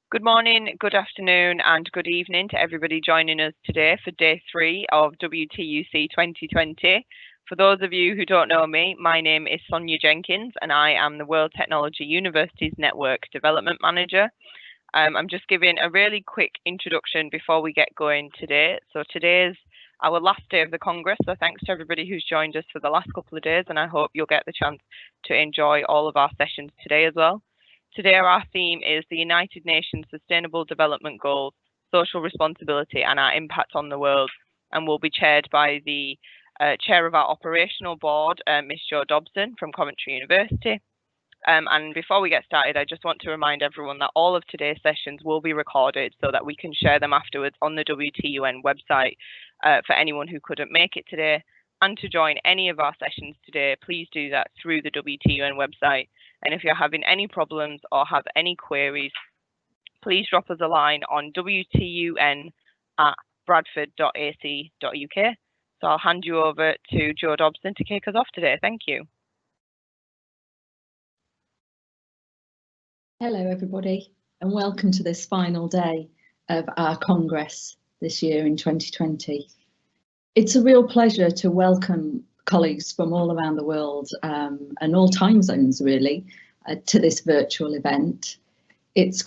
Good morning, good afternoon and good evening to everybody joining us today for day 3 of WTUC 2020. For those of you who don't know me, my name is Sonia Jenkins and I am the World Technology University's Network Development Manager. I'm just giving a really quick introduction before we get going today. So today's our last day of the Congress, so thanks to everybody who's joined us for the last couple of days, and I hope you'll get the chance to enjoy all of our sessions today as well. Today our theme is the United Nations Sustainable Development Goals, Social Responsibility and our Impact on the World, and will be chaired by the Chair of our Operational Board, Ms Joanne Dobson from Coventry University. And before we get started, I just want to remind everyone that all of today's sessions will be recorded so that we can share them afterwards on the WTUN website for anyone who couldn't make it today. And to join any of our sessions today, please do that through the WTUN website. And if you're having any problems or have any queries, please drop us a line on wtun@bradford.ac.uk. So I'll hand you over to Jo Dobson to kick us off today. Thank you. Hello everybody and welcome to this final day of our Congress this year in 2020. It's a real pleasure to welcome colleagues from all around the world and all time zones really to this virtual event. It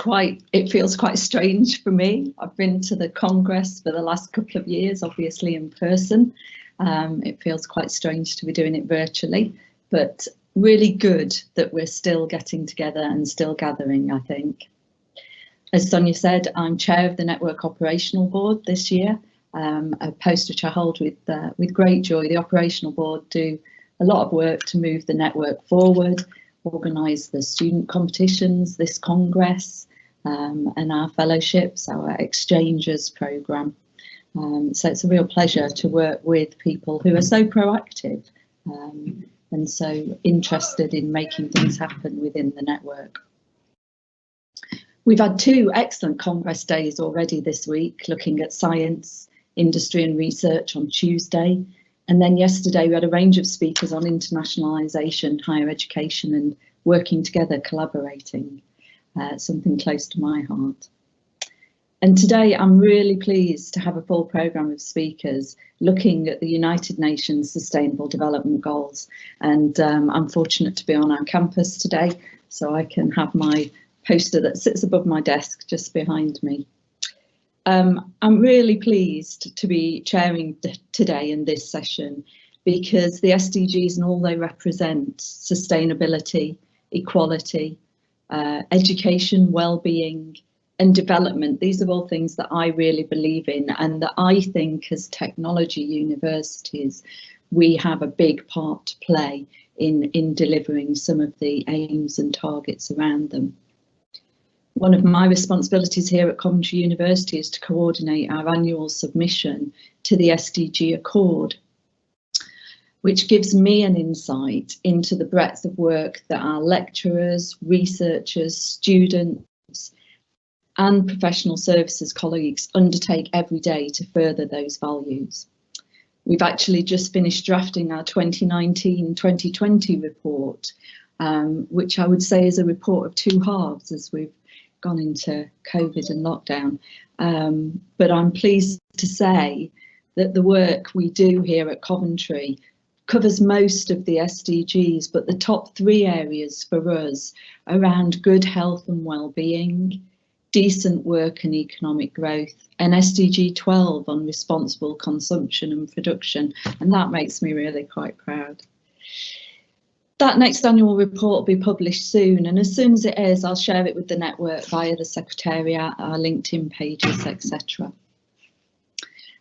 feels quite strange for me. I've been to the Congress for the last couple of years, obviously in person. It feels quite strange to be doing it virtually, but really good that we're still getting together and still gathering, I think. As Sonia said, I'm chair of the Network Operational Board this year, a post which I hold with great joy. The Operational Board do a lot of work to move the network forward, organise the student competitions, this Congress, and our fellowships, our exchanges programme. So it's a real pleasure to work with people who are so proactive and so interested in making things happen within the network. We've had 2 excellent Congress days already this week, looking at science, industry and research on Tuesday. And then yesterday we had a range of speakers on internationalisation, higher education and working together, collaborating, something close to my heart. And today I'm really pleased to have a full programme of speakers looking at the United Nations Sustainable Development Goals. And I'm fortunate to be on our campus today, so I can have my poster that sits above my desk just behind me. I'm really pleased to be chairing today in this session because the SDGs and all they represent, sustainability, equality, education, well-being, and development, these are all things that I really believe in and that I think as technology universities we have a big part to play in delivering some of the aims and targets around them. One of my responsibilities here at Coventry University is to coordinate our annual submission to the SDG Accord, which gives me an insight into the breadth of work that our lecturers, researchers, students and professional services colleagues undertake every day to further those values. We've actually just finished drafting our 2019-2020 report, which I would say is a report of 2 halves as we've gone into COVID and lockdown. But I'm pleased to say that the work we do here at Coventry covers most of the SDGs, but the top 3 areas for us around good health and well-being, decent work and economic growth, and SDG 12 on responsible consumption and production, and that makes me really quite proud. That next annual report will be published soon, and as soon as it is, I'll share it with the network via the Secretariat, our LinkedIn pages, etc.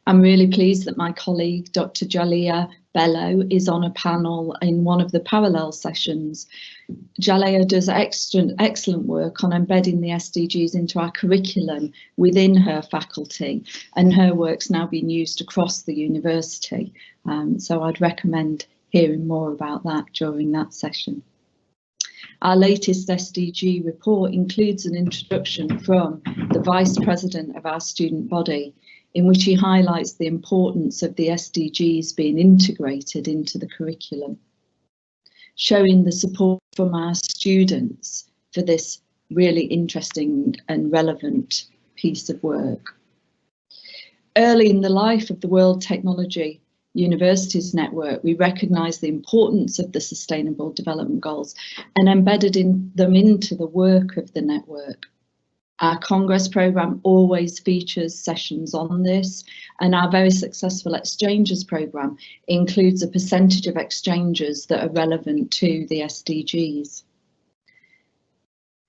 I'm really pleased that my colleague, Dr. Jalea Bello, is on a panel in one of the parallel sessions. Jalea does excellent work on embedding the SDGs into our curriculum within her faculty, and her work's now being used across the university. So I'd recommend hearing more about that during that session. Our latest SDG report includes an introduction from the Vice President of our student body, in which he highlights the importance of the SDGs being integrated into the curriculum, showing the support from our students for this really interesting and relevant piece of work. Early in the life of the World Technology Universities Network, we recognised the importance of the Sustainable Development Goals and embedded them into the work of the network. Our Congress programme always features sessions on this, and our very successful Exchanges programme includes a percentage of exchanges that are relevant to the SDGs.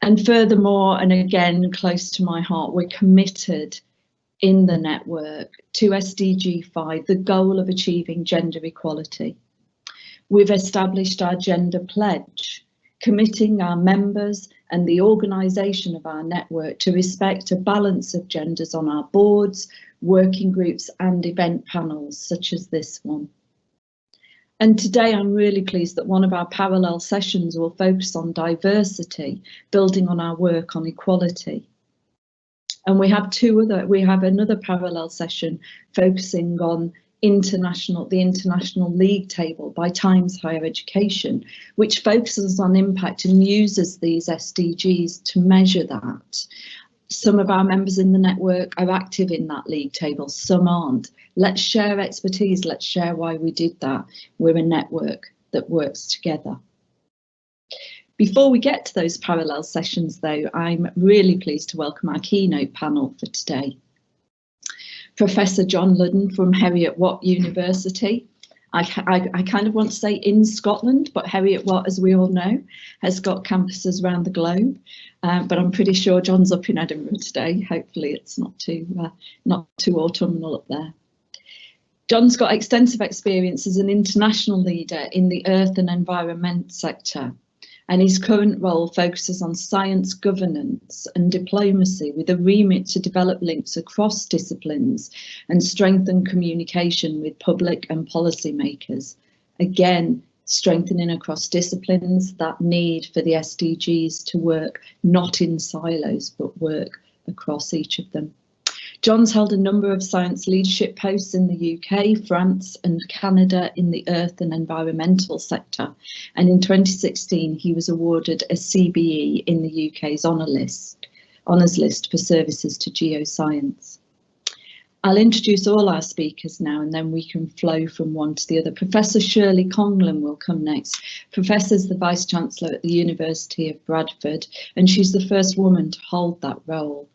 And furthermore, and again close to my heart, we're committed in the network to SDG 5, the goal of achieving gender equality. We've established our gender pledge, committing our members and the organisation of our network to respect a balance of genders on our boards, working groups and event panels such as this one. And today I'm really pleased that one of our parallel sessions will focus on diversity, building on our work on equality. And we have another parallel session focusing on the International League Table by Times Higher Education, which focuses on impact and uses these SDGs to measure that. Some of our members in the network are active in that league table, some aren't. Let's share expertise, let's share why we did that. We're a network that works together. Before we get to those parallel sessions though, I'm really pleased to welcome our keynote panel for today. Professor John Ludden from Heriot-Watt University. I kind of want to say in Scotland, but Heriot-Watt, as we all know, has got campuses around the globe. But I'm pretty sure John's up in Edinburgh today. Hopefully it's not too autumnal up there. John's got extensive experience as an international leader in the earth and environment sector. And his current role focuses on science governance and diplomacy with a remit to develop links across disciplines and strengthen communication with public and policymakers. Again, strengthening across disciplines, that need for the SDGs to work not in silos, but work across each of them. John's held a number of science leadership posts in the UK, France and Canada in the earth and environmental sector. And in 2016, he was awarded a CBE in the UK's honours list for services to geoscience. I'll introduce all our speakers now and then we can flow from one to the other. Professor Shirley Congdon will come next. Professor's the Vice-Chancellor at the University of Bradford, and she's the first woman to hold that role.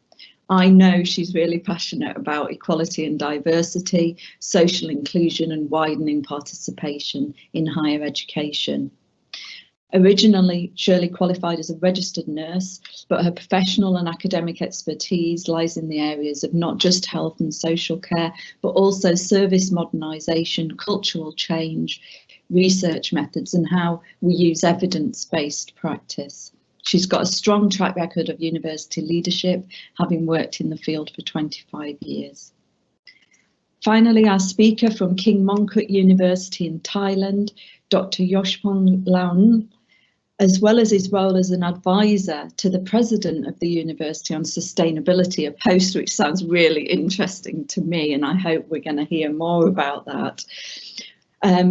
I know she's really passionate about equality and diversity, social inclusion and widening participation in higher education. Originally, Shirley qualified as a registered nurse, but her professional and academic expertise lies in the areas of not just health and social care, but also service modernisation, cultural change, research methods and how we use evidence-based practice. She's got a strong track record of university leadership, having worked in the field for 25 years. Finally, our speaker from King Mongkut University in Thailand, Dr. Yossapong Laoonual, as well as his role as an advisor to the president of the university on sustainability, a post which sounds really interesting to me, and I hope we're going to hear more about that.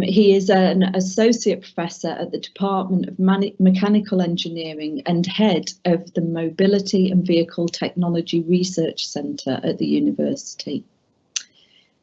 He is an associate professor at the Department of Mechanical Engineering and head of the Mobility and Vehicle Technology Research Centre at the university.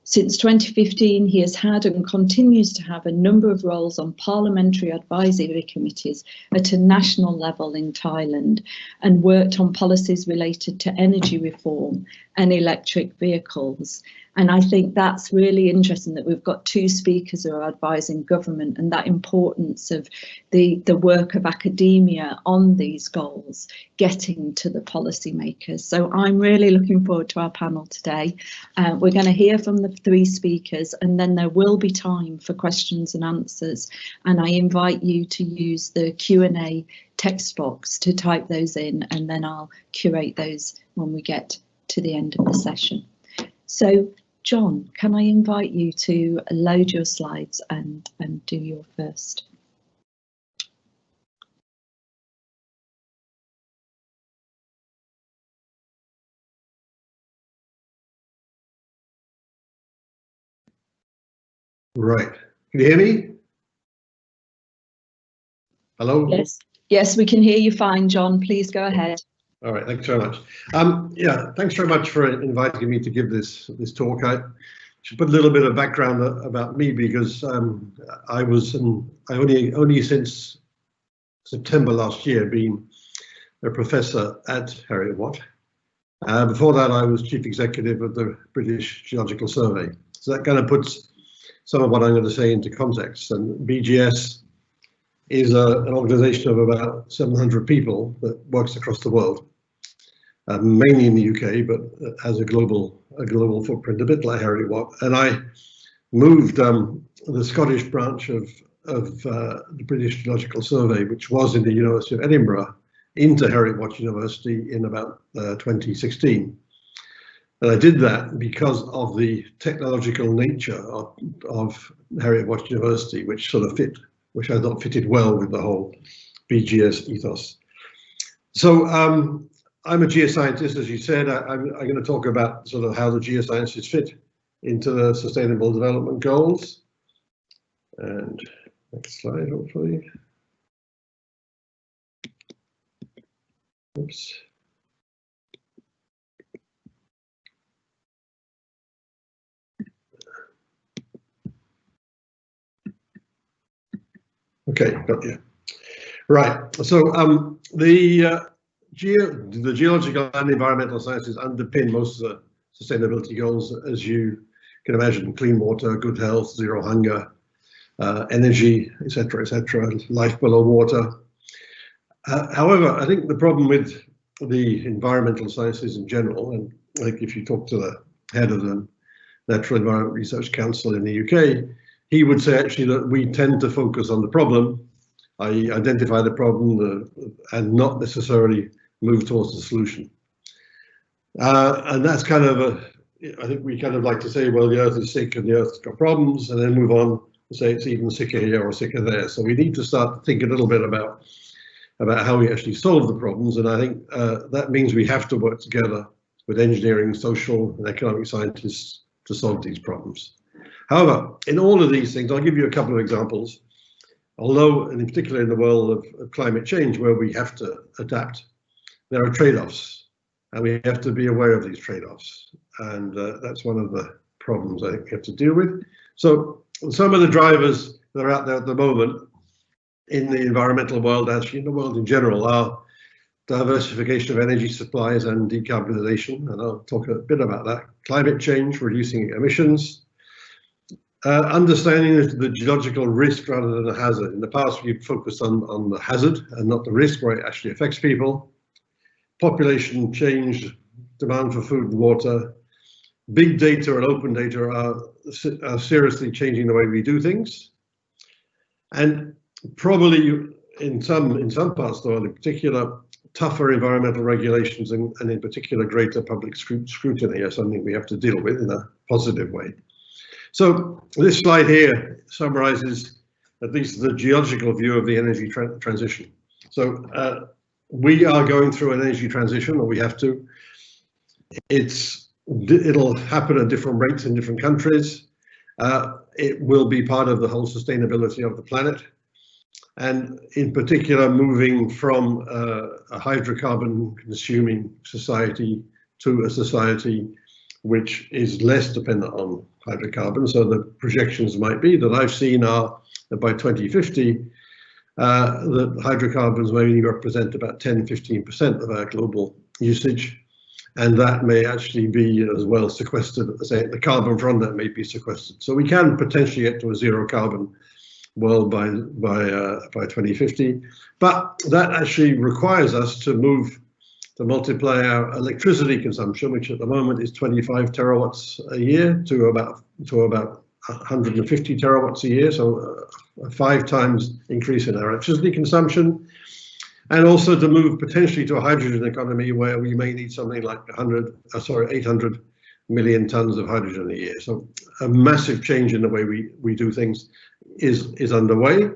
Since 2015, he has had and continues to have a number of roles on parliamentary advisory committees at a national level in Thailand and worked on policies related to energy reform and electric vehicles. And I think that's really interesting that we've got two speakers who are advising government and that importance of the work of academia on these goals getting to the policymakers. So I'm really looking forward to our panel today. We're going to hear from the three speakers and then there will be time for questions and answers. And I invite you to use the Q&A text box to type those in and then I'll curate those when we get to the end of the session. So, John, can I invite you to load your slides and do your first? Right. Can you hear me? Hello? Yes, we can hear you fine, John. Please go ahead. All right, thanks very much. Yeah, thanks very much for inviting me to give this talk. I should put a little bit of background about me because I only since September last year been a professor at Heriot-Watt. Before that, I was chief executive of the British Geological Survey. So that kind of puts some of what I'm going to say into context. And BGS is an organization of about 700 people that works across the world, mainly in the UK, but has a global footprint, a bit like Heriot-Watt. And I moved the Scottish branch of the British Geological Survey, which was in the University of Edinburgh, into Heriot-Watt University in about 2016. And I did that because of the technological nature of Heriot-Watt University, which I thought fitted well with the whole BGS ethos. So I'm a geoscientist, as you said. I'm going to talk about sort of how the geosciences fit into the Sustainable Development Goals. And next slide, hopefully. Oops. Okay, got you. Right. So the geological and environmental sciences underpin most of the sustainability goals, as you can imagine: clean water, good health, zero hunger, energy, etc., life below water. However, I think the problem with the environmental sciences in general, and like if you talk to the head of the Natural Environment Research Council in the UK, he would say actually that we tend to focus on the problem, i.e. identify the problem and not necessarily move towards the solution. And that's kind of I think we kind of like to say, well, the Earth is sick and the Earth's got problems, and then move on and say it's even sicker here or sicker there. So we need to start to think a little bit about how we actually solve the problems. And I think that means we have to work together with engineering, social and economic scientists to solve these problems. However, in all of these things, I'll give you a couple of examples. Although, and in particular in the world of climate change, where we have to adapt, there are trade-offs, and we have to be aware of these trade-offs. And that's one of the problems I think we have to deal with. So some of the drivers that are out there at the moment in the environmental world, actually in the world in general, are diversification of energy supplies and decarbonisation, and I'll talk a bit about that. Climate change, reducing emissions, understanding the geological risk rather than the hazard. In the past, we've focused on the hazard and not the risk where it actually affects people. Population change, demand for food and water. Big data and open data are seriously changing the way we do things. And probably in some parts of the world, in particular, tougher environmental regulations and in particular greater public scrutiny are something we have to deal with in a positive way. So this slide here summarizes at least the geological view of the energy transition. So we are going through an energy transition, or we have to. It'll happen at different rates in different countries. It will be part of the whole sustainability of the planet. And in particular, moving from a hydrocarbon consuming society to a society which is less dependent on hydrocarbons. So the projections might be that I've seen are that by 2050, that hydrocarbons may only represent about 10–15% of our global usage. And that may actually be as well sequestered, say the carbon from that may be sequestered. So we can potentially get to a zero carbon world by 2050, but that actually requires us to multiply our electricity consumption, which at the moment is 25 terawatts a year, to about 150 terawatts a year, so a 5 times increase in our electricity consumption, and also to move potentially to a hydrogen economy where we may need something like 800 million tons of hydrogen a year. So a massive change in the way we do things is underway,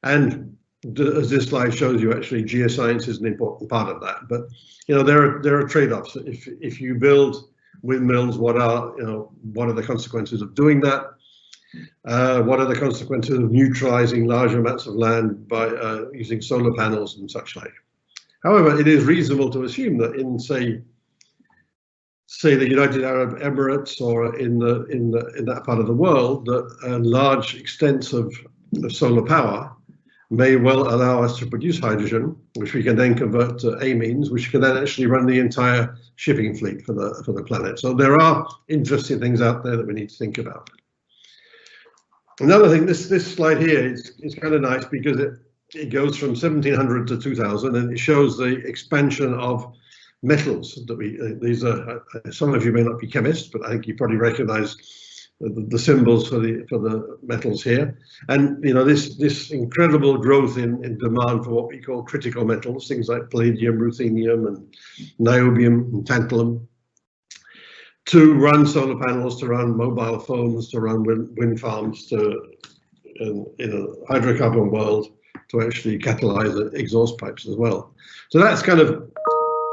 and as this slide shows you, actually geoscience is an important part of that. But there are trade-offs. If you build windmills, what are the consequences of doing that? What are the consequences of neutralizing large amounts of land by using solar panels and such like? However, it is reasonable to assume that in say the United Arab Emirates or in that part of the world, that large extents of solar power may well allow us to produce hydrogen, which we can then convert to amines, which can then actually run the entire shipping fleet for the planet. So there are interesting things out there that we need to think about. Another thing, this slide here is kind of nice because it goes from 1700 to 2000, and it shows the expansion of metals that these are, some of you may not be chemists, but I think you probably recognize the symbols for the metals here. And you know, this incredible growth in demand for what we call critical metals, things like palladium, ruthenium, and niobium and tantalum, to run solar panels, to run mobile phones, to run wind farms, in a hydrocarbon world, to actually catalyze exhaust pipes as well. So that's kind of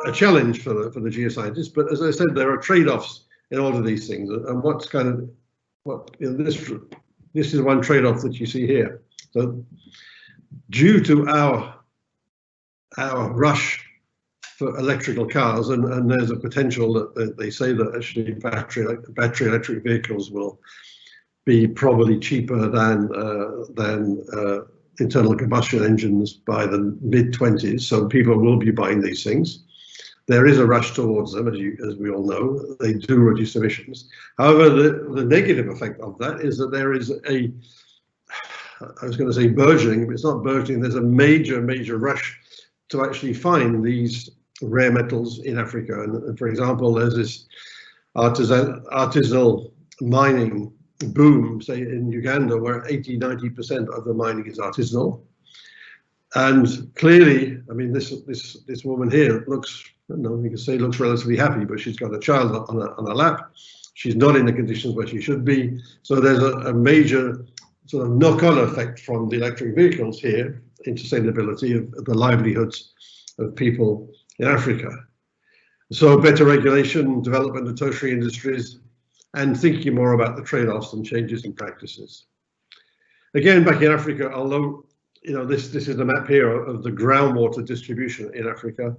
a challenge for the geoscientists. But as I said, there are trade-offs in all of these things, and this is one trade-off that you see here. So due to our rush for electrical cars, and there's a potential that they say that actually battery electric vehicles will be probably cheaper than internal combustion engines by the mid-20s. So people will be buying these things. There is a rush towards them, as we all know. They do reduce emissions. However, the negative effect of that is that there is I was going to say burgeoning, but it's not burgeoning. There's a major rush to actually find these rare metals in Africa. And for example, there's this artisanal mining boom, say in Uganda, where 80–90% of the mining is artisanal. And clearly, I mean, this woman here looks, I don't know, you can say looks relatively happy, but she's got a child on her lap. She's not in the conditions where she should be. So there's a major sort of knock-on effect from the electric vehicles here in sustainability of the livelihoods of people in Africa. So better regulation, development of tertiary industries, and thinking more about the trade-offs and changes in practices. Again, back in Africa, although you know this is the map here of the groundwater distribution in Africa,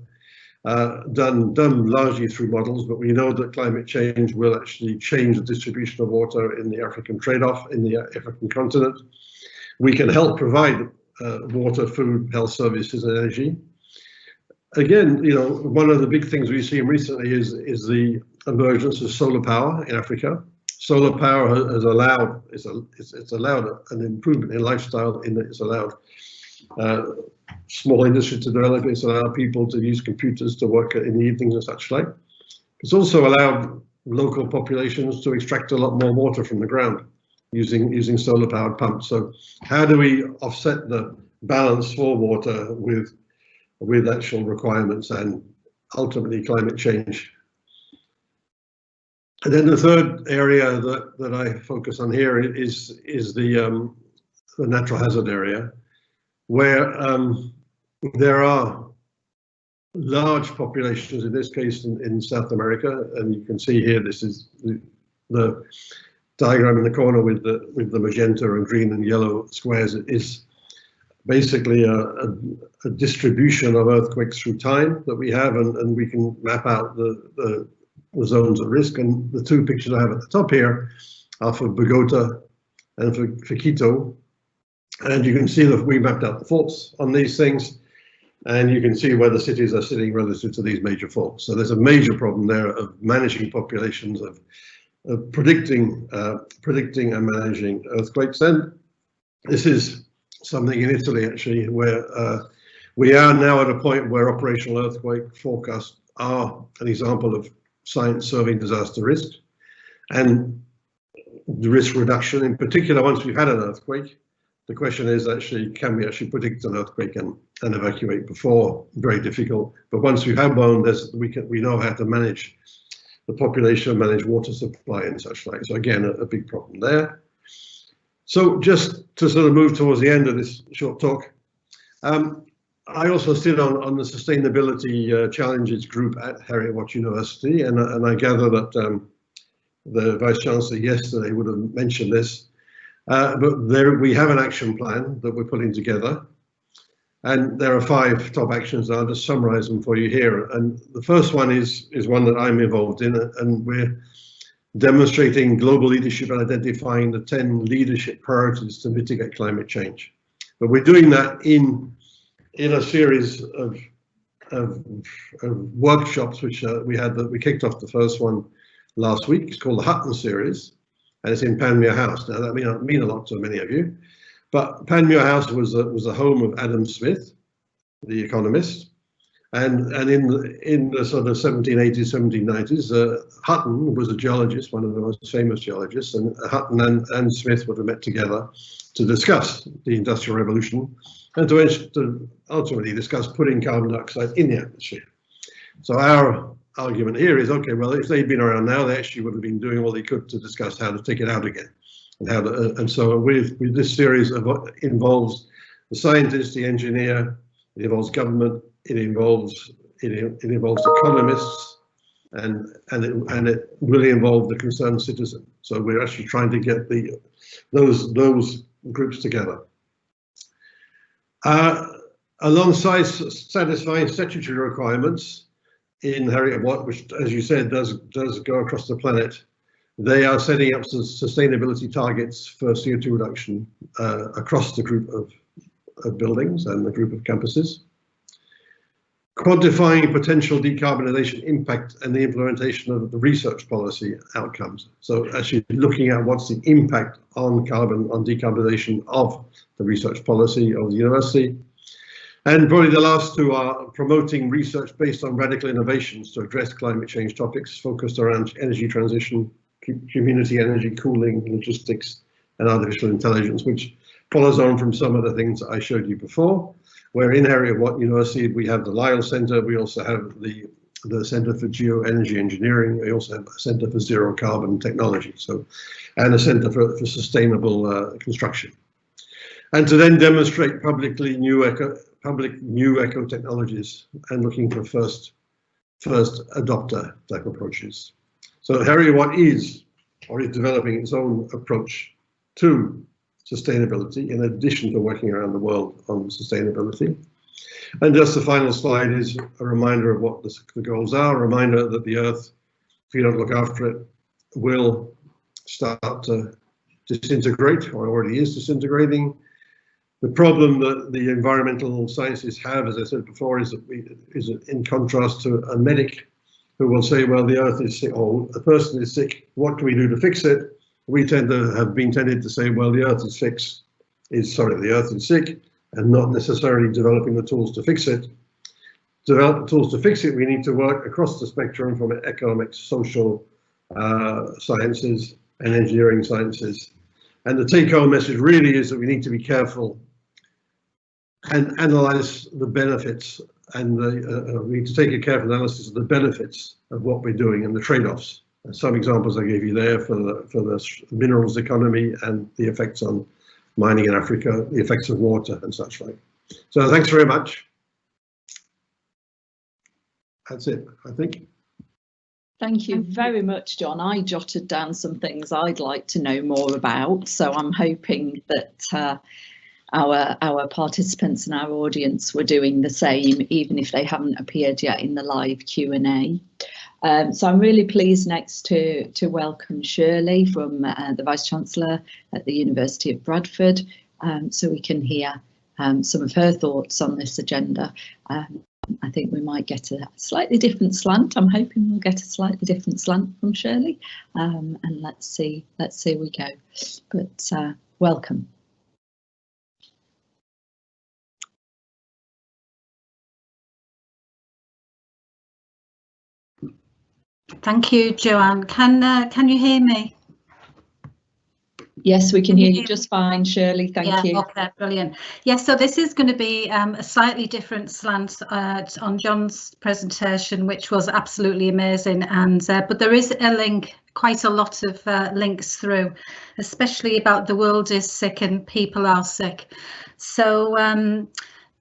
done largely through models, but we know that climate change will actually change the distribution of water in the African trade-off in the African continent. We can help provide water, food, health services, and energy. Again, you know, one of the big things we've seen recently is the emergence of solar power in Africa. Solar power has allowed it's allowed an improvement in lifestyle, in that it's allowed small industry to develop. It's allowed people to use computers to work in the evenings and such like. It's also allowed local populations to extract a lot more water from the ground using solar powered pumps. So how do we offset the balance for water with actual requirements and ultimately climate change? And then the third area that I focus on here is the natural hazard area, where there are large populations, in this case in South America, and you can see here, this is the diagram in the corner with the magenta and green and yellow squares. It is basically a distribution of earthquakes through time that we have, and we can map out the zones of risk. And the two pictures I have at the top here are for Bogota and for Quito. And you can see that we mapped out the faults on these things, and you can see where the cities are sitting relative to these major faults. So there's a major problem there of managing populations, of predicting and managing earthquakes. And this is something in Italy actually, where we are now at a point where operational earthquake forecasts are an example of science serving disaster risk and the risk reduction. In particular, once we've had an earthquake, the question is actually, can we actually predict an earthquake and evacuate before? Very difficult. But once we've had one, we know how to manage the population, manage water supply and such like. So again, a big problem there. So just to sort of move towards the end of this short talk, I also sit on the sustainability challenges group at Heriot-Watt University, and I gather that the Vice-Chancellor yesterday would have mentioned this. But we have an action plan that we're putting together. And there are 5 top actions. I'll just summarize them for you here. And the first one is one that I'm involved in, and we're demonstrating global leadership and identifying the 10 leadership priorities to mitigate climate change. But we're doing that in a series of workshops, which we kicked off the first one last week. It's called the Hutton series, and it's in Panmure House. Now that may not mean a lot to many of you, but Panmure House was the home of Adam Smith, the economist, and in the sort of 1780s, 1790s, Hutton was a geologist, one of the most famous geologists, and Hutton and Smith would have met together to discuss the Industrial Revolution and to ultimately discuss putting carbon dioxide in the atmosphere. So our argument here is, okay, well, if they'd been around now, they actually would have been doing all they could to discuss how to take it out again. And so with this series involves the scientist, the engineer, it involves government, it involves economists, and it really involve the concerned citizen. So we're actually trying to get those groups together. Alongside satisfying statutory requirements in Heriot-Watt, which, as you said, does go across the planet, they are setting up sustainability targets for CO2 reduction across the group of buildings and the group of campuses. Quantifying potential decarbonisation impact and the implementation of the research policy outcomes. So actually looking at what's the impact on decarbonisation of the research policy of the university. And probably the last 2 are promoting research based on radical innovations to address climate change topics focused around energy transition, community energy, cooling, logistics, and artificial intelligence, which follows on from some of the things I showed you before. Where in Heriot-Watt University, we have the Lyell Centre, we also have the Centre for Geoenergy Engineering, we also have a Centre for Zero Carbon Technology, and a Centre for Sustainable Construction. And to then demonstrate publicly new eco technologies and looking for first adopter type approaches. So Heriot-Watt is developing its own approach to sustainability, in addition to working around the world on sustainability. And just the final slide is a reminder of what the goals are, a reminder that the Earth, if you don't look after it, will start to disintegrate, or already is disintegrating. The problem that the environmental sciences have, as I said before, is in contrast to a medic who will say, well, the Earth is sick, or a person is sick, what can we do to fix it? We tend to have been tended to say, well, the Earth is sick, and not necessarily developing the tools to fix it. To develop the tools to fix it, we need to work across the spectrum from economics, social sciences, and engineering sciences. And the take-home message really is that we need to be careful and analyze the benefits, and we need to take a careful analysis of the benefits of what we're doing and the trade-offs. Some examples I gave you there for the minerals economy and the effects on mining in Africa, the effects of water and such like. So thanks very much. That's it, I think. Thank you very much, John. I jotted down some things I'd like to know more about, so I'm hoping that our participants and our audience were doing the same, even if they haven't appeared yet in the live Q&A. So I'm really pleased next to welcome Shirley from the Vice-Chancellor at the University of Bradford, so we can hear some of her thoughts on this agenda. I think we might get a slightly different slant. I'm hoping we'll get a slightly different slant from Shirley, and let's see we go. But welcome. Thank you, Joanne. Can you hear me? Yes, we can hear you just fine, Shirley. Thank you. Okay, brilliant. Yes, so this is going to be a slightly different slant on John's presentation, which was absolutely amazing. And but there is a link, quite a lot of links through, especially about the world is sick and people are sick. So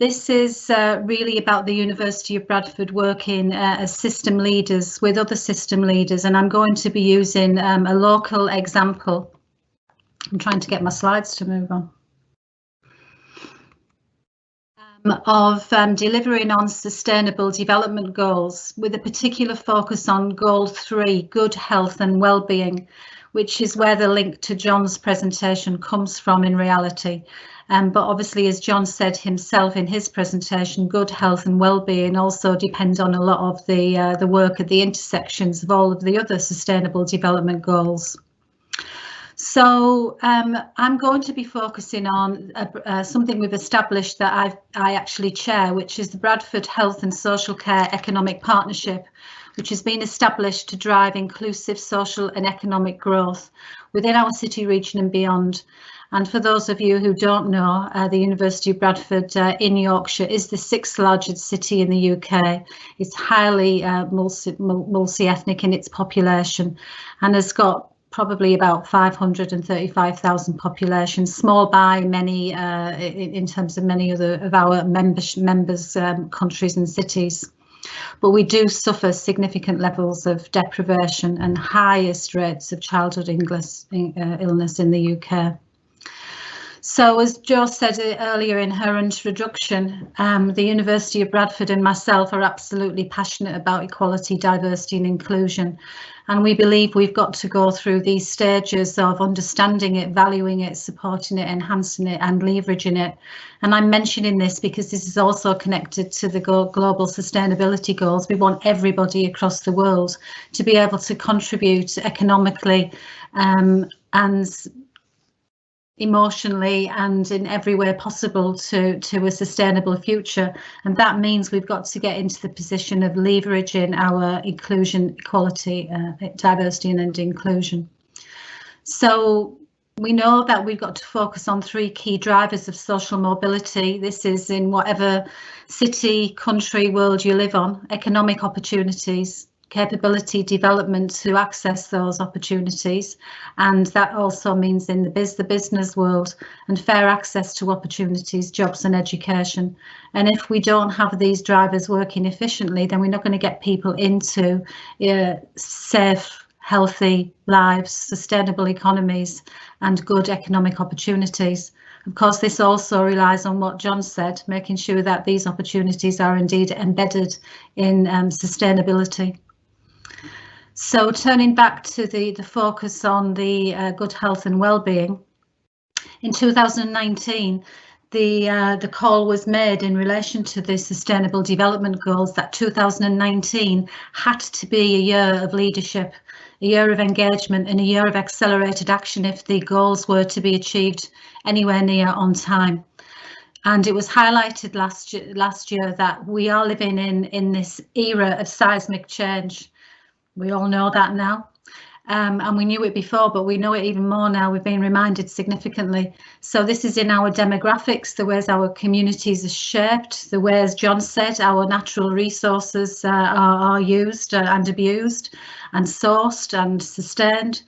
this is really about the University of Bradford working as system leaders with other system leaders, and I'm going to be using a local example. I'm trying to get my slides to move on. of delivering on sustainable development goals, with a particular focus on goal 3, good health and well-being, which is where the link to John's presentation comes from in reality. But obviously, as John said himself in his presentation, good health and well-being also depend on a lot of the work at the intersections of all of the other sustainable development goals. So I'm going to be focusing on something we've established that I actually chair, which is the Bradford Health and Social Care Economic Partnership, which has been established to drive inclusive social and economic growth within our city, region and beyond. And for those of you who don't know, the University of Bradford in Yorkshire is the 6th largest city in the UK. It's highly multi-ethnic in its population and has got probably about 535,000 population, small by many in terms of many other of our members countries and cities. But we do suffer significant levels of deprivation and highest rates of childhood illness in the UK. So as Jo said earlier in her introduction, the University of Bradford and myself are absolutely passionate about equality, diversity and inclusion. And we believe we've got to go through these stages of understanding it, valuing it, supporting it, enhancing it and leveraging it. And I'm mentioning this because this is also connected to the global sustainability goals. We want everybody across the world to be able to contribute economically and emotionally and in every way possible to a sustainable future. And that means we've got to get into the position of leveraging our inclusion, equality, diversity and inclusion. So we know that we've got to focus on 3 key drivers of social mobility. This is in whatever city, country, world you live on: economic opportunities, capability development to access those opportunities, and that also means in the business world, and fair access to opportunities, jobs and education. And if we don't have these drivers working efficiently, then we're not going to get people into safe, healthy lives, sustainable economies and good economic opportunities. Of course, this also relies on what John said, making sure that these opportunities are indeed embedded in sustainability. So turning back to the focus on the good health and well-being, in 2019, the call was made in relation to the Sustainable Development Goals that 2019 had to be a year of leadership, a year of engagement and a year of accelerated action if the goals were to be achieved anywhere near on time. And it was highlighted last year that we are living in this era of seismic change. We all know that now, and we knew it before, but we know it even more now. We've been reminded significantly. So this is in our demographics, the ways our communities are shaped, the way, as John said, our natural resources are used and abused and sourced and sustained,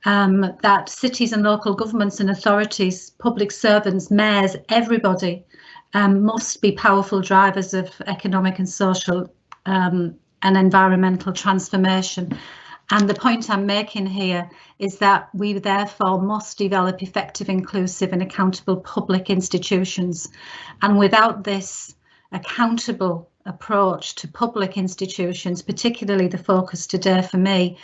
that cities and local governments and authorities, public servants, mayors, everybody must be powerful drivers of economic and social and environmental transformation. And the point I'm making here is that we therefore must develop effective, inclusive and accountable public institutions. And without this accountable approach to public institutions, particularly the focus today for me,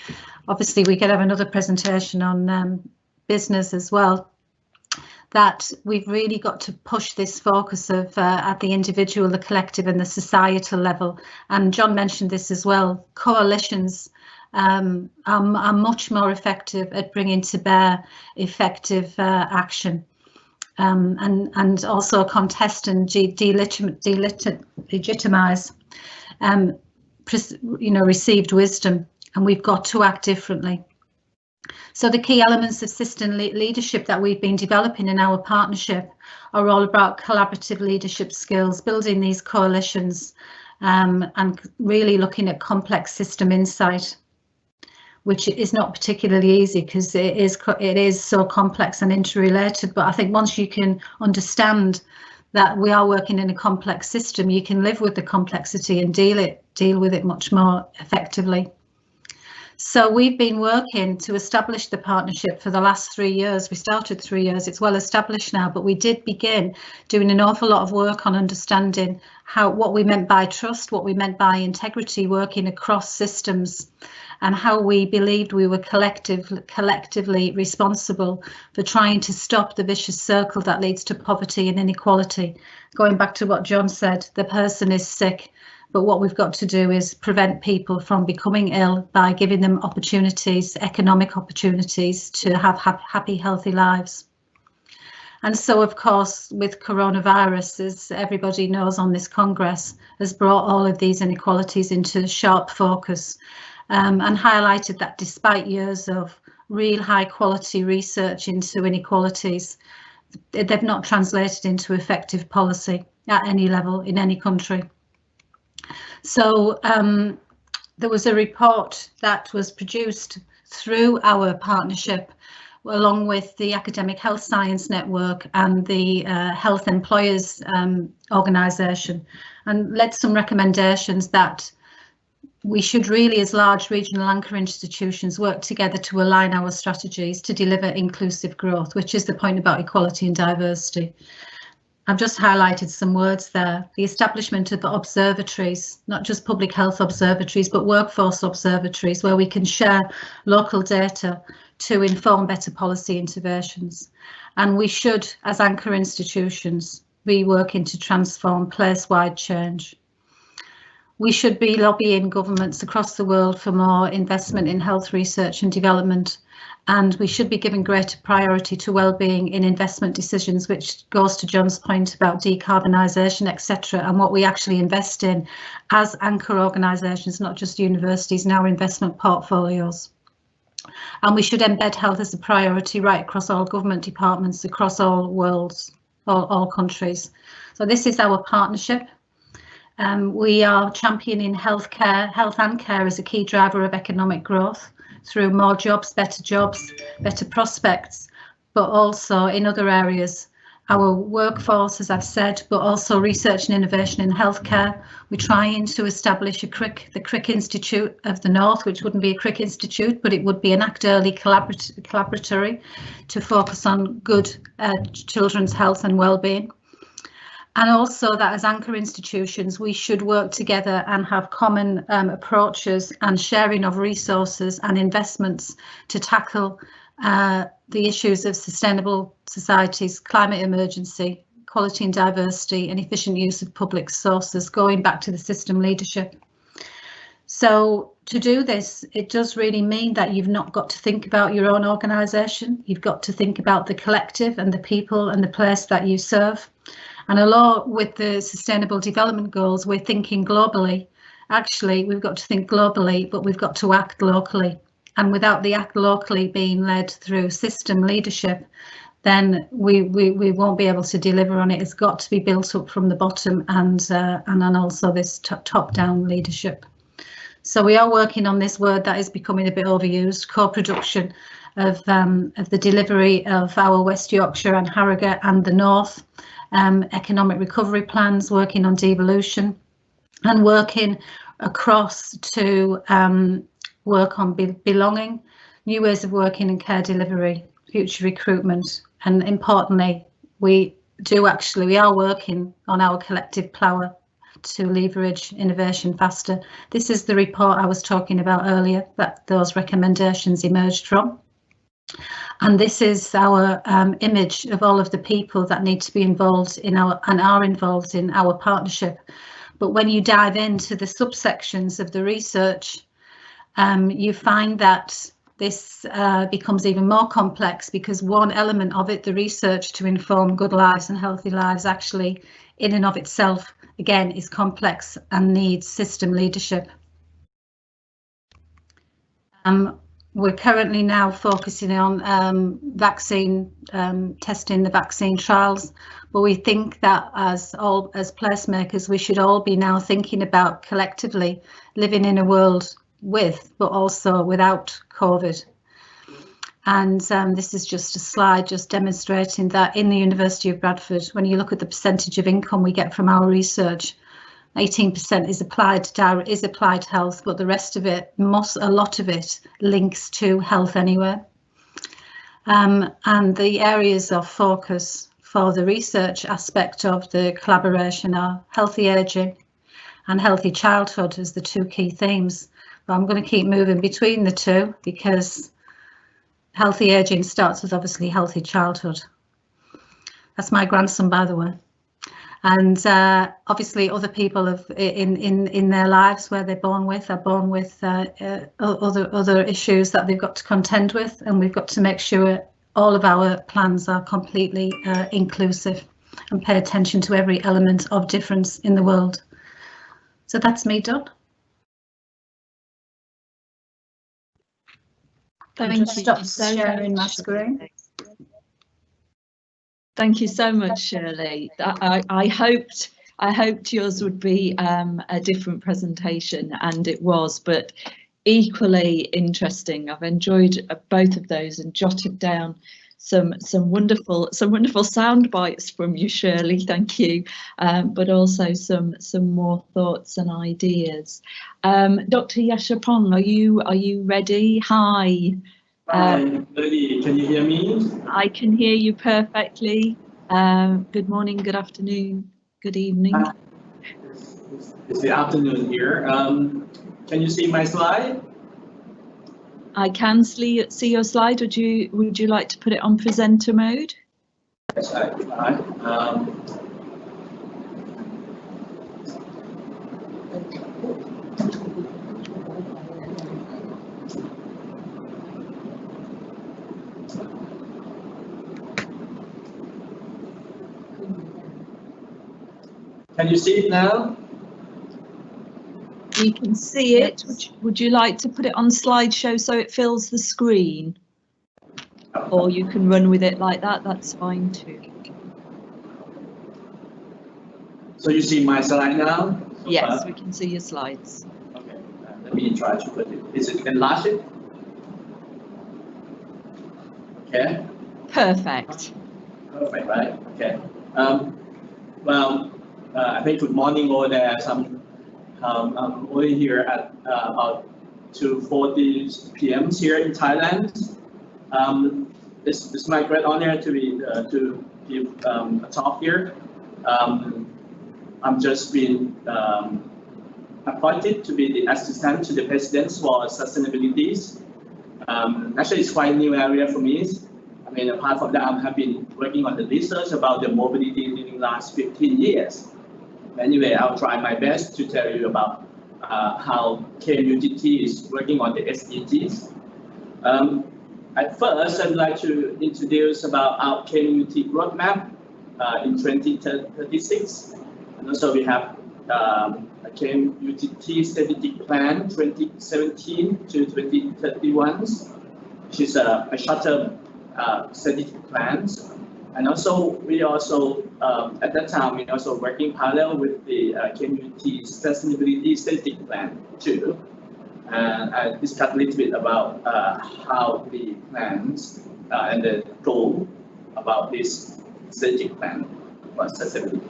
obviously we could have another presentation on business as well, that we've really got to push this focus of at the individual, the collective and the societal level. And John mentioned this as well. Coalitions are much more effective at bringing to bear effective action and also contest and delegitimize received wisdom. And we've got to act differently. So the key elements of system leadership that we've been developing in our partnership are all about collaborative leadership skills, building these coalitions and really looking at complex system insight, which is not particularly easy because it is so complex and interrelated. But I think once you can understand that we are working in a complex system, you can live with the complexity and deal with it much more effectively. So we've been working to establish the partnership for the last 3 years. We started 3 years, it's well established now, but we did begin doing an awful lot of work on understanding what we meant by trust, what we meant by integrity, working across systems, and how we believed we were collectively responsible for trying to stop the vicious circle that leads to poverty and inequality. Going back to what John said, the person is sick, but what we've got to do is prevent people from becoming ill by giving them opportunities, economic opportunities to have happy, healthy lives. And so, of course, with coronavirus, as everybody knows on this Congress, has brought all of these inequalities into sharp focus, and highlighted that despite years of real high quality research into inequalities, they've not translated into effective policy at any level in any country. So there was a report that was produced through our partnership along with the Academic Health Science Network and the Health Employers Organisation, and led some recommendations that we should really, as large regional anchor institutions, work together to align our strategies to deliver inclusive growth, which is the point about equality and diversity. I've just highlighted some words there. The establishment of observatories, not just public health observatories, but workforce observatories, where we can share local data to inform better policy interventions. And we should, as anchor institutions, be working to transform place-wide change. We should be lobbying governments across the world for more investment in health research and development, and we should be giving greater priority to well-being in investment decisions, which goes to John's point about decarbonisation, etc., and what we actually invest in as anchor organisations, not just universities, in our investment portfolios. And we should embed health as a priority right across all government departments, across all worlds, all countries. So this is our partnership. We are championing health and care as a key driver of economic growth through more jobs, better prospects, but also in other areas. Our workforce, as I've said, but also research and innovation in healthcare. We're trying to establish the Crick Institute of the North, which wouldn't be a Crick Institute, but it would be an Act Early collaboratory to focus on good children's health and well-being. And also that as anchor institutions, we should work together and have common approaches and sharing of resources and investments to tackle the issues of sustainable societies, climate emergency, quality and diversity, and efficient use of public sources, going back to the system leadership. So to do this, it does really mean that you've not got to think about your own organisation. You've got to think about the collective and the people and the place that you serve. And along with the Sustainable Development Goals, we're thinking globally. Actually, we've got to think globally, but we've got to act locally. And without the act locally being led through system leadership, then we won't be able to deliver on it. It's got to be built up from the bottom and then also this top-down leadership. So we are working on this word that is becoming a bit overused, co-production of the delivery of our West Yorkshire and Harrogate and the North. Economic recovery plans, working on devolution, and working across to work on belonging, new ways of working and care delivery, future recruitment, and importantly, we are working on our collective power to leverage innovation faster. This is the report I was talking about earlier that those recommendations emerged from. And this is our image of all of the people that need to be involved in our and are involved in our partnership. But when you dive into the subsections of the research, you find that this becomes even more complex, because one element of it, the research to inform good lives and healthy lives, actually in and of itself, again, is complex and needs system leadership. We're currently now focusing on vaccine testing, the vaccine trials, but we think that as placemakers, we should all be now thinking about collectively living in a world with, but also without COVID. And this is just a slide just demonstrating that in the University of Bradford, when you look at the percentage of income we get from our research, 18% is applied health, but the rest of it, a lot of it, links to health anywhere. And the areas of focus for the research aspect of the collaboration are healthy ageing and healthy childhood as the two key themes. But I'm going to keep moving between the two because healthy ageing starts with obviously healthy childhood. That's my grandson, by the way. And obviously other people have in their lives where they're born with other issues that they've got to contend with, and we've got to make sure all of our plans are completely inclusive and pay attention to every element of difference in the world. So that's me done. Thank you. Stop sharing my screen. Thank you so much, Shirley. I hoped yours would be a different presentation, and it was, but equally interesting. I've enjoyed both of those and jotted down some wonderful sound bites from you, Shirley. Thank you, but also some more thoughts and ideas. Dr. Yossapong, are you ready? Hi. Hi, Lily, can you hear me? I can hear you perfectly. Good morning, good afternoon, good evening. It's the afternoon here. Can you see my slide? I can see your slide. Would you like to put it on presenter mode? Yes, I Can you see it now? We can see it. Would you like to put it on slideshow so it fills the screen? Or you can run with it like that, that's fine too. So you see my slide now? Yes, we can see your slides. Okay, let me try to put it. Is it enlarged? Okay. Perfect. Perfect, right? Okay. Well, I think good morning over there. I'm only here at about 2:40 p.m. here in Thailand. It's my great honor to give a talk here. I'm just been appointed to be the assistant to the president for sustainability. Actually, it's quite a new area for me. I mean, apart from that, I have been working on the research about the mobility during the last 15 years. Anyway, I'll try my best to tell you about how KMUTT is working on the SDGs. At first, I'd like to introduce about our KMUTT roadmap in 2036. And also we have a KMUTT strategic plan 2017 to 2031, which is a short-term strategic plans. And also, we also, at that time, we also working parallel with the KMUTT Sustainability Strategic Plan too. And I discussed a little bit about how the plans and the goal about this strategic plan for sustainability.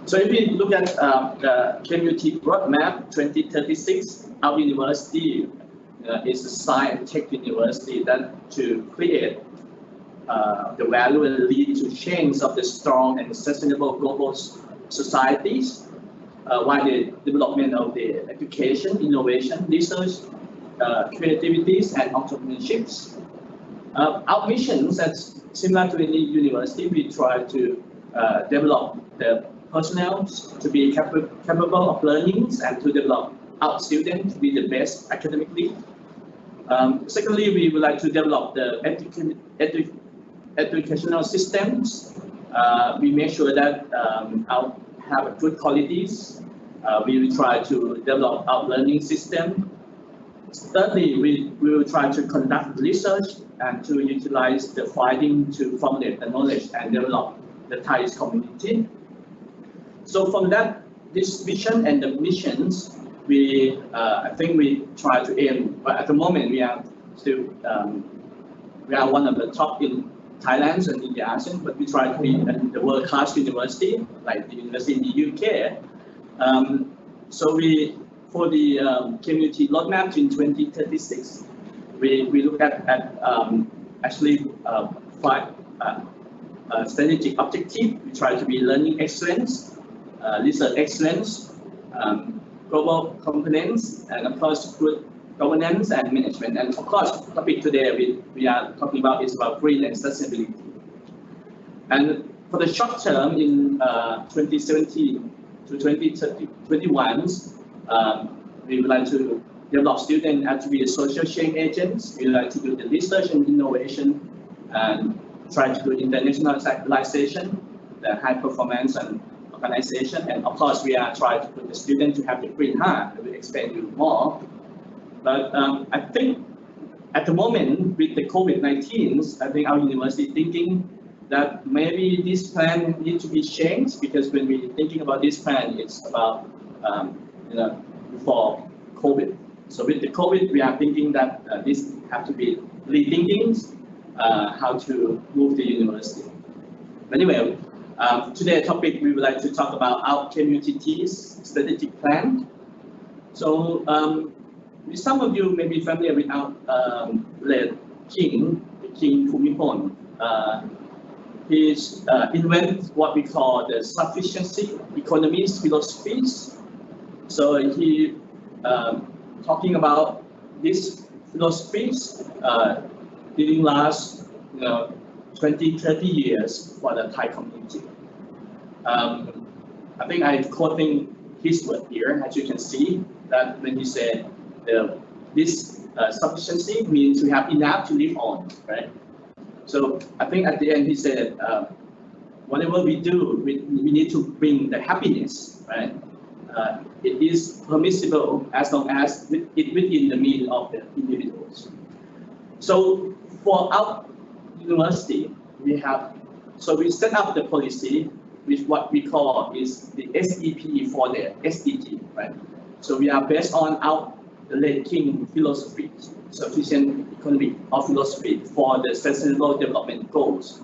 So if we look at the KMUTT roadmap 2036, our university is a science tech university that to create the value and lead to change of the strong and sustainable global societies, while the development of the education, innovation, research, creativities, and entrepreneurships. Our missions, that's similar to any university, we try to develop the personnel to be capable of learning and to develop our students to be the best academically. Secondly, we would like to develop the educational systems. We make sure that our have good qualities. We will try to develop our learning system. Thirdly, we will try to conduct research and to utilize the finding to formulate the knowledge and develop the Thai community. So from that, this vision and the missions, I think we try to aim, but at the moment we are still, we are one of the top in Thailand and in the ASEAN, but we try to be the world-class university, like the university in the UK. So for the KMUTT roadmap in 2036, we look at actually 5 strategic objectives. We try to be learning excellence, research excellence, global components, and of course good governance and management. And of course, topic today we are talking about is about green and sustainability. And for the short term in 2017 to 2021, we would like to develop students as to be social change agents. We would like to do the research and innovation and try to do internationalization, the high performance and organization. And of course, we are trying to put the student to have the green heart. I will explain you more. But I think at the moment with the COVID-19, I think our university thinking that maybe this plan needs to be changed, because when we're thinking about this plan, it's about before COVID. So with the COVID, we are thinking that this have to be rethinking how to move the university. Anyway, today's topic we would like to talk about our KMUTT's strategic plan. So some of you may be familiar with our late King Bhumibol. He's invented what we call the sufficiency economies philosophies. So he talking about these philosophies didn't last 20-30 years for the Thai community. I think I'm quoting his word here, as you can see, that when he said this sufficiency means we have enough to live on, right? So I think at the end he said, whatever we do, we need to bring the happiness, right? It is permissible as long as it within the means of the individuals. So for our university, we set up the policy with what we call is the SEP for the SDG, right? So we are based on the late King philosophy, sufficient economic or philosophy for the sustainable development goals.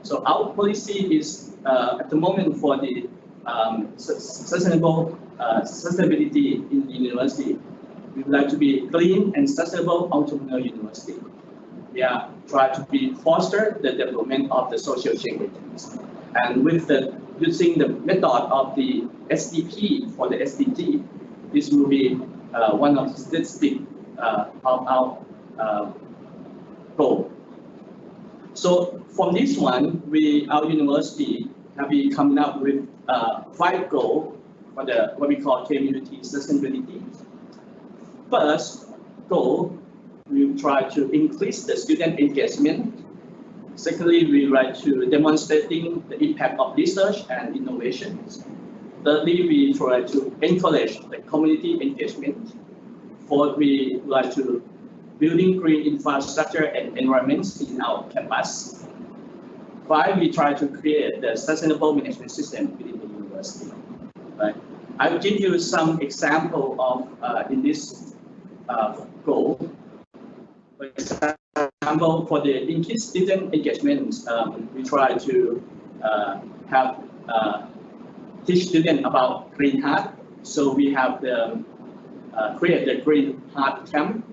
So our policy is at the moment for the sustainability in the university. We would like to be clean and sustainable entrepreneurial university. We are trying to foster the development of the social change agents. And with using the method of the SDP for the SDG, this will be one of the statistics of our goal. So from this one, our university have been coming up with 5 goals for what we call KMUTT sustainability. First goal, we try to increase the student engagement. Secondly, we try to demonstrating the impact of research and innovations. Thirdly, we try to encourage the community engagement. Fourth, we like to building green infrastructure and environments in our campus. 5, we try to create the sustainable management system within the university. Right? I'll give you some example of in this goal. For example, for the increased student engagement, we try to have teach students about Green Heart. So we have create the Green Heart camp.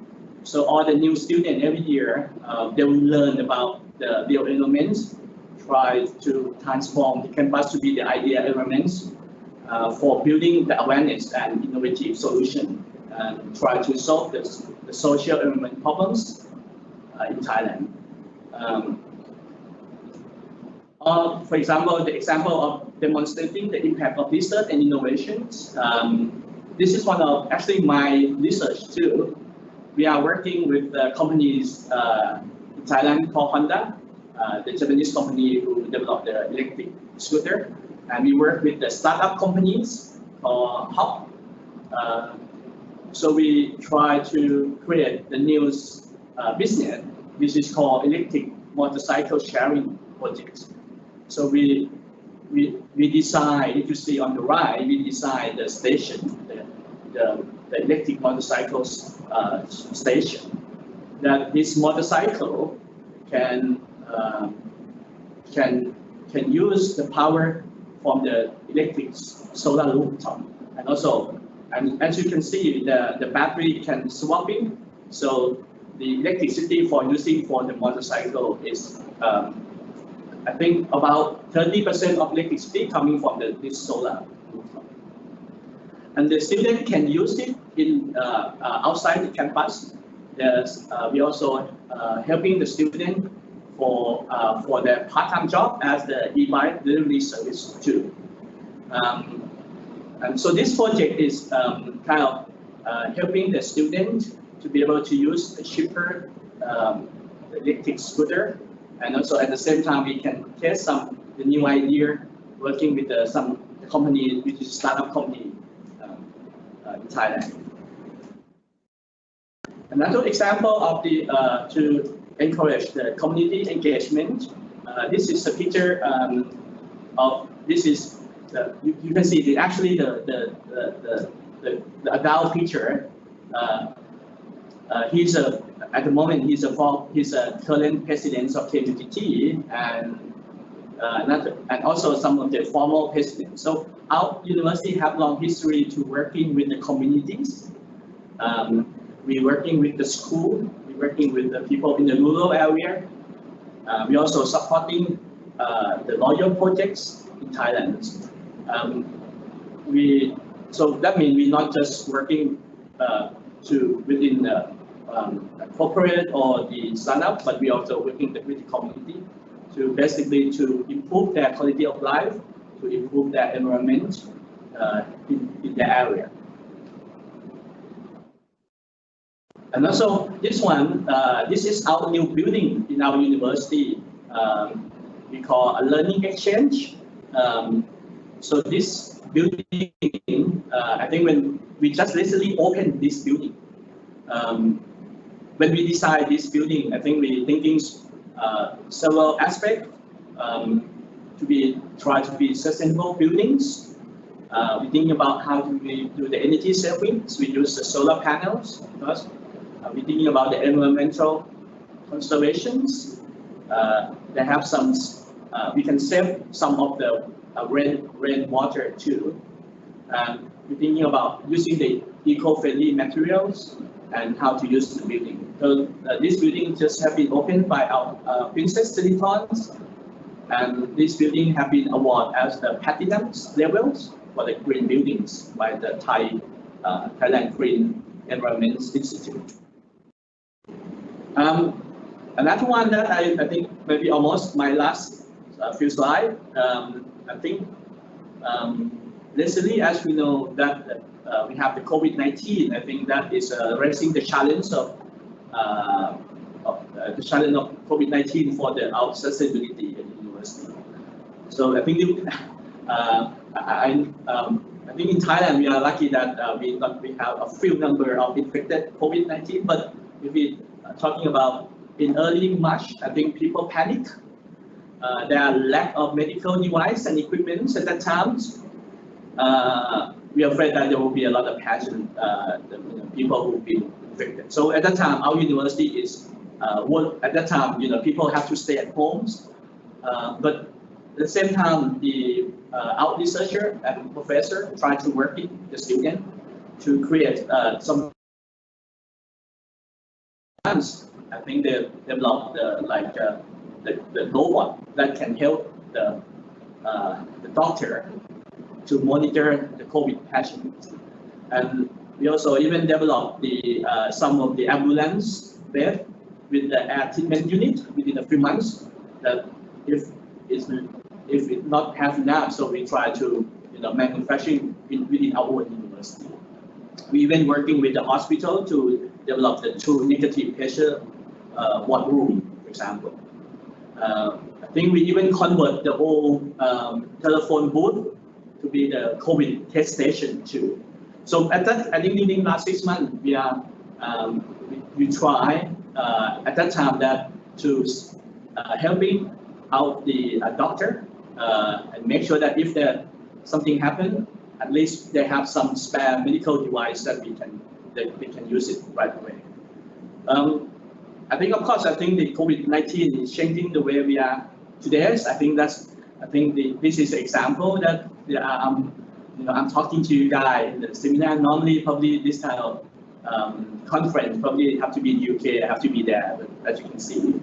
So all the new students every year, they will learn about the real elements, try to transform the campus to be the ideal environments for building the awareness and innovative solution, and try to solve the social environment problems in Thailand. For example, the example of demonstrating the impact of research and innovations. This is one of actually my research too. We are working with companies in Thailand called Honda, the Japanese company who developed the electric scooter, and we work with the startup companies called Hop. So we try to create the new business, which is called electric motorcycle sharing project. So we design, if you see on the right, we design the station, the electric motorcycles station. That this motorcycle can use the power from the electric solar rooftop, and also, and as you can see, the battery can swapping. So the electricity for using for the motorcycle is, I think, about 30% of electricity coming from this solar rooftop. And the student can use it in outside the campus. We also helping the student for their part-time job as the e-bike delivery service too. And so this project is kind of helping the student to be able to use a cheaper electric scooter, and also at the same time we can test the new idea working with some company, which is startup company in Thailand. Another example of to encourage the community engagement. This is a picture of this is you can see actually the adult picture. He's at the moment he's a current president of KMUTT and also some of the former presidents. So our university have long history to working with the communities. We're working with the school. We're working with the people in the rural area. We're also supporting the loyal projects in Thailand. So that means we're not just working within the corporate or the startup, but we also working with the community to basically to improve their quality of life, to improve their environment in the area. And also this one, this is our new building in our university. We call a learning exchange. So this building, I think when we just recently opened this building. When we design this building, I think we're thinking several aspects to try to be sustainable buildings. We think about how do we do the energy saving. So we use the solar panels. Because we're thinking about the environmental conservations. They have some. We can save some of the rainwater too. We're thinking about using the eco-friendly materials and how to use the building. So this building just have been opened by our Princess Silicons, and this building have been awarded as the platinum levels for the green buildings by the Thailand Green Environment Institute. Another one that I think maybe almost my last few slides. I think recently, as we know that we have the COVID-19, I think that is raising the challenge of COVID-19 for our sustainability in the university. So I think I think in Thailand we are lucky that we have a few number of infected COVID-19. But if we are talking about in early March, I think people panic. There are lack of medical device and equipment at that time. We are afraid that there will be a lot of people who will be infected. So at that time, our university is at that time, people have to stay at homes. But at the same time, our researcher and professor try to work with the student to create some. I think they developed the robot that can help the doctor to monitor the COVID patient. And we also even developed some of the ambulance bed with the air treatment unit within a few months. That if it not have enough, so we try to manufacturing within our own university. We even working with the hospital to develop the 2 negative pressure ward room, for example. I think we even convert the old telephone booth to be the COVID test station too. So I think during last 6 months, we try at that time that to helping out the doctor and make sure that if something happen, at least they have some spare medical device that they can use it right away. I think the COVID-19 is changing the way we are today. I think this is an example that I'm talking to you guys in the seminar. Normally, probably this kind of conference probably have to be in UK. I have to be there, as you can see.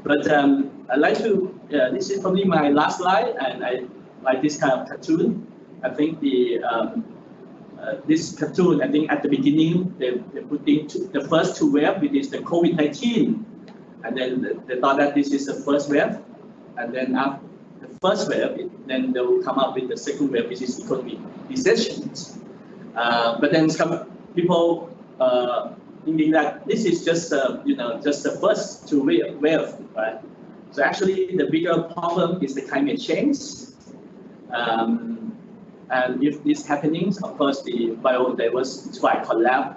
But I'd like to. This is probably my last slide, and I like this kind of cartoon. I think this cartoon. I think at the beginning they're putting the first two waves, which is the COVID-19, and then they thought that this is the first wave, and then after the first wave, then they will come up with the second wave, which is economic recessions. But then some people thinking that this is just just the first two wave, right? So actually, the bigger problem is the climate change. And if this happening, of course, the biodiversity might collapse.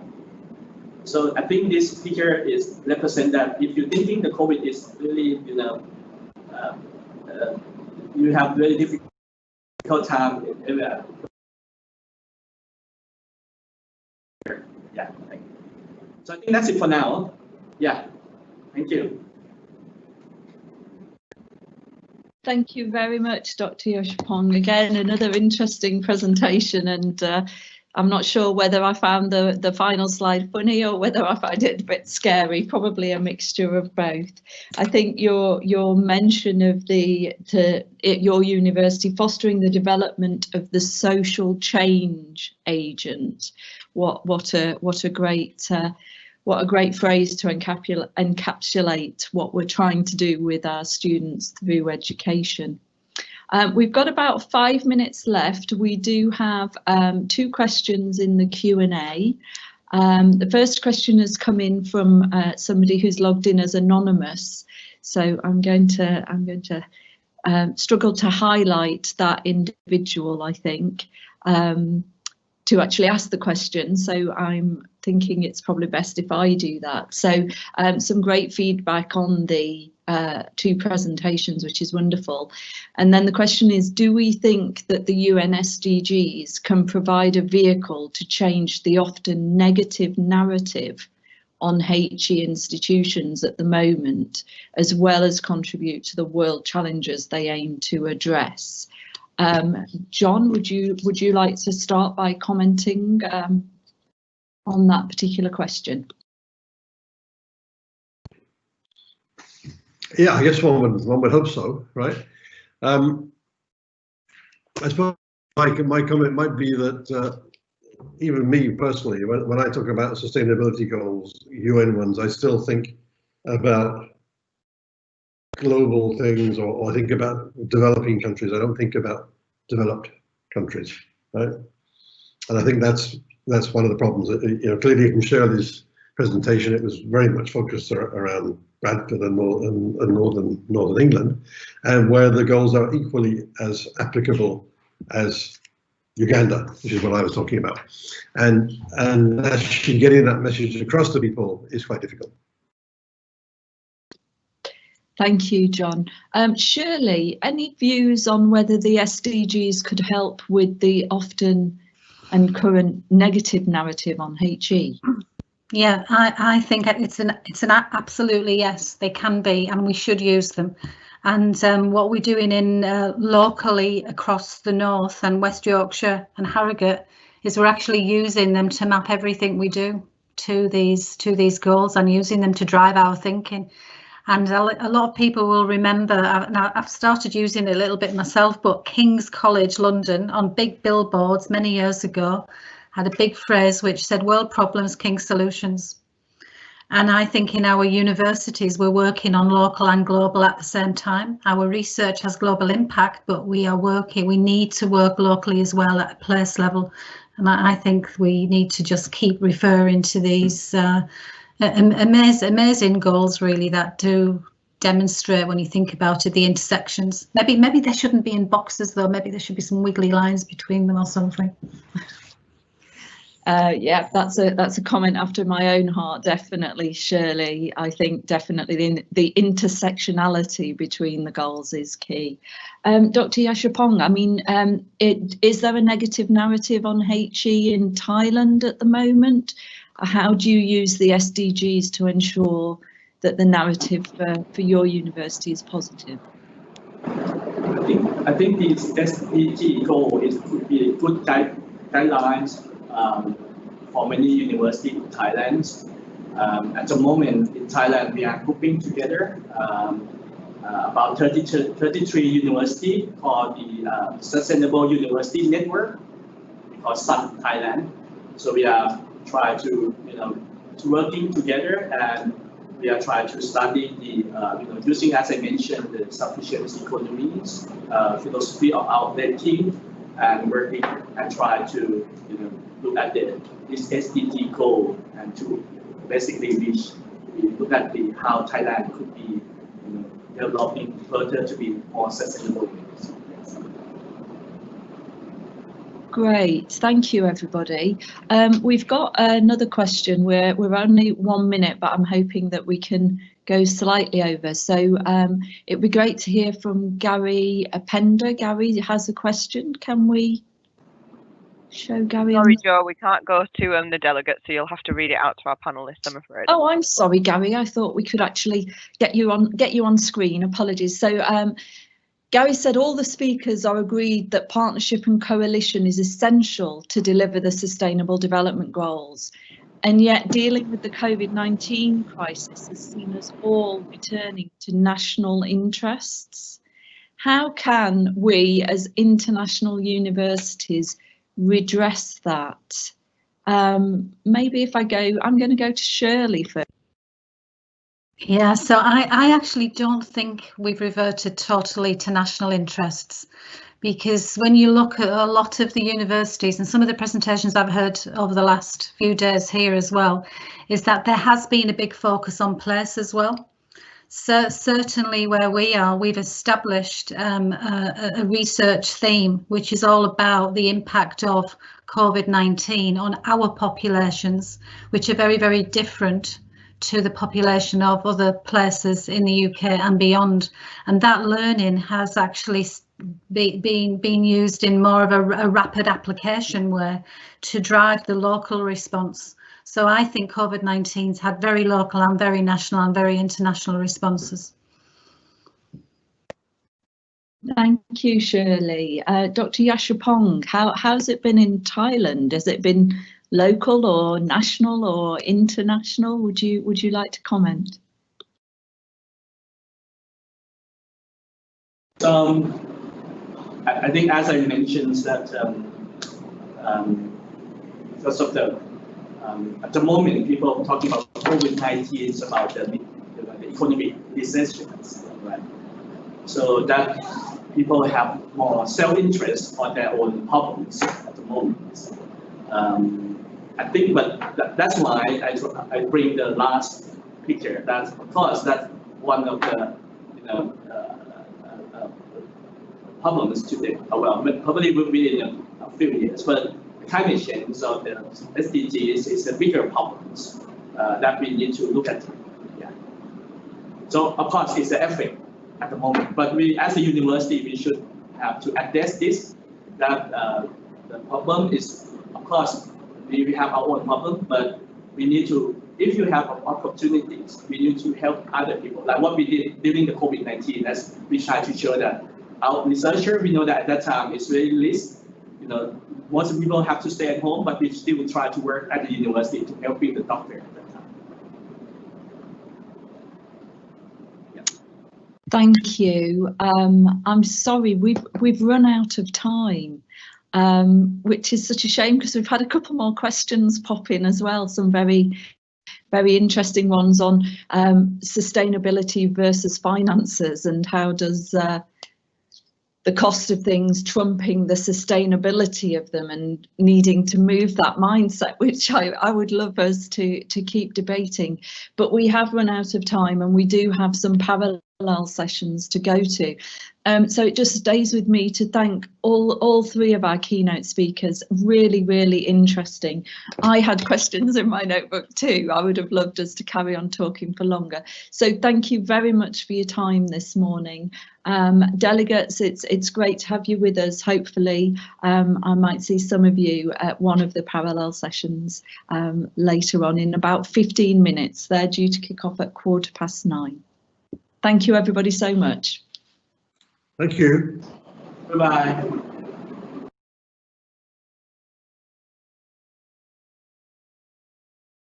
So I think this figure is represent that if you're thinking the COVID is really, you have very difficult time in area. Yeah. So I think that's it for now. Yeah. Thank you. Thank you very much, Dr. Yossapong. Again, another interesting presentation, and I'm not sure whether I found the final slide funny or whether I find it a bit scary, probably a mixture of both. I think your mention of your university fostering the development of the social change agent, what a great phrase to encapsulate what we're trying to do with our students through education. We've got about 5 minutes left. We do have 2 questions in the Q&A. The first question has come in from somebody who's logged in as anonymous, so I'm going to struggle to highlight that individual, I think, to actually ask the question. So I'm thinking it's probably best if I do that. So some great feedback on the 2 presentations, which is wonderful. And then the question is, do we think that the UN SDGs can provide a vehicle to change the often negative narrative on HE institutions at the moment, as well as contribute to the world challenges they aim to address? John, would you like to start by commenting on that particular question? Yeah, I guess one would hope so, right? I suppose my comment might be that even me personally, when I talk about sustainability goals, UN ones, I still think about global things, or I think about developing countries. I don't think about developed countries, right? And I think that's one of the problems. Clearly from Shirley's presentation, it was very much focused around Bradford and northern England, and where the goals are equally as applicable as Uganda, which is what I was talking about. And actually getting that message across to people is quite difficult. Thank you, John. Shirley, any views on whether the SDGs could help with the often and current negative narrative on HE? Yeah, I think it's an absolutely yes, they can be, and we should use them. And what we're doing in locally across the North and West Yorkshire and Harrogate is we're actually using them to map everything we do to these goals, and using them to drive our thinking. And a lot of people will remember, now I've started using it a little bit myself, but King's College London on big billboards many years ago had a big phrase which said, "World problems, King solutions." And I think in our universities, we're working on local and global at the same time. Our research has global impact, but we need to work locally as well at a place level. And I think we need to just keep referring to these amazing goals, really, that do demonstrate, when you think about it, the intersections. Maybe they shouldn't be in boxes, though. Maybe there should be some wiggly lines between them or something. Yeah, that's a comment after my own heart, definitely, Shirley. I think definitely the intersectionality between the goals is key. Dr. Yossapong, I mean, is there a negative narrative on HE in Thailand at the moment? How do you use the SDGs to ensure that the narrative for your university is positive? I think the SDG goal could be a good guidelines for many universities in Thailand. At the moment in Thailand, we are grouping together about 33 universities called the Sustainable University Network, called SUN Thailand. So we are trying to, to working together, and we are trying to study the, using, as I mentioned, the sufficiency economies, philosophy of outletting, and working and try to, look at this SDG goal and to basically we look at how Thailand could be, developing further to be more sustainable. Great, thank you everybody. We've got another question. We're only 1 minute, but I'm hoping that we can go slightly over. So it'd be great to hear from Gary Appender. Gary has a question. Can we show Gary? Sorry, Joe, we can't go to the delegate, so you'll have to read it out to our panelists, I'm afraid. Oh, I'm sorry, Gary. I thought we could actually get you on screen. Apologies. So Gary said all the speakers are agreed that partnership and coalition is essential to deliver the Sustainable Development Goals. And yet dealing with the COVID-19 crisis has seen us all returning to national interests. How can we as international universities redress that? Maybe if I'm going to go to Shirley first. Yeah, so I actually don't think we've reverted totally to national interests, because when you look at a lot of the universities and some of the presentations I've heard over the last few days here as well, is that there has been a big focus on place as well. So certainly where we are, we've established a research theme, which is all about the impact of COVID-19 on our populations, which are very, very different to the population of other places in the UK and beyond. And that learning has actually been used in more of a rapid application way to drive the local response. So I think COVID-19's had very local and very national and very international responses. Thank you, Shirley. Dr. Yossapong, how's it been in Thailand? Has it been local or national or international? Would you like to comment? I think, as I mentioned, that because of the at the moment people are talking about COVID-19 is about the economic recessions, right? So that people have more self-interest on their own problems at the moment. I think, but that's why I bring the last picture. That's, of course, that's one of the problems today. Well, probably will be in a few years, but climate change of the SDGs is a bigger problem that we need to look at. Yeah. So of course it's an effort at the moment, but we as a university we should have to address this. That the problem is, of course, we have our own problem, but we need to, if you have opportunities, we need to help other people. Like what we did during the COVID-19, as we try to show that our researcher, we know that at that time it's very least, most people have to stay at home, but we still try to work at the university to helping the doctor at that time. Yeah. Thank you. I'm sorry, we've run out of time. Which is such a shame, because we've had a couple more questions pop in as well, some very interesting ones on sustainability versus finances, and how does the cost of things trumping the sustainability of them, and needing to move that mindset, which I would love us to keep debating. But we have run out of time, and we do have some parallel sessions to go to. So it just stays with me to thank all three of our keynote speakers. Really interesting. I had questions in my notebook too. I would have loved us to carry on talking for longer. So thank you very much for your time this morning. Delegates, it's great to have you with us. Hopefully I might see some of you at one of the parallel sessions later on in about 15 minutes. They're due to kick off at 9:15. Thank you everybody so much. Thank you. Bye-bye.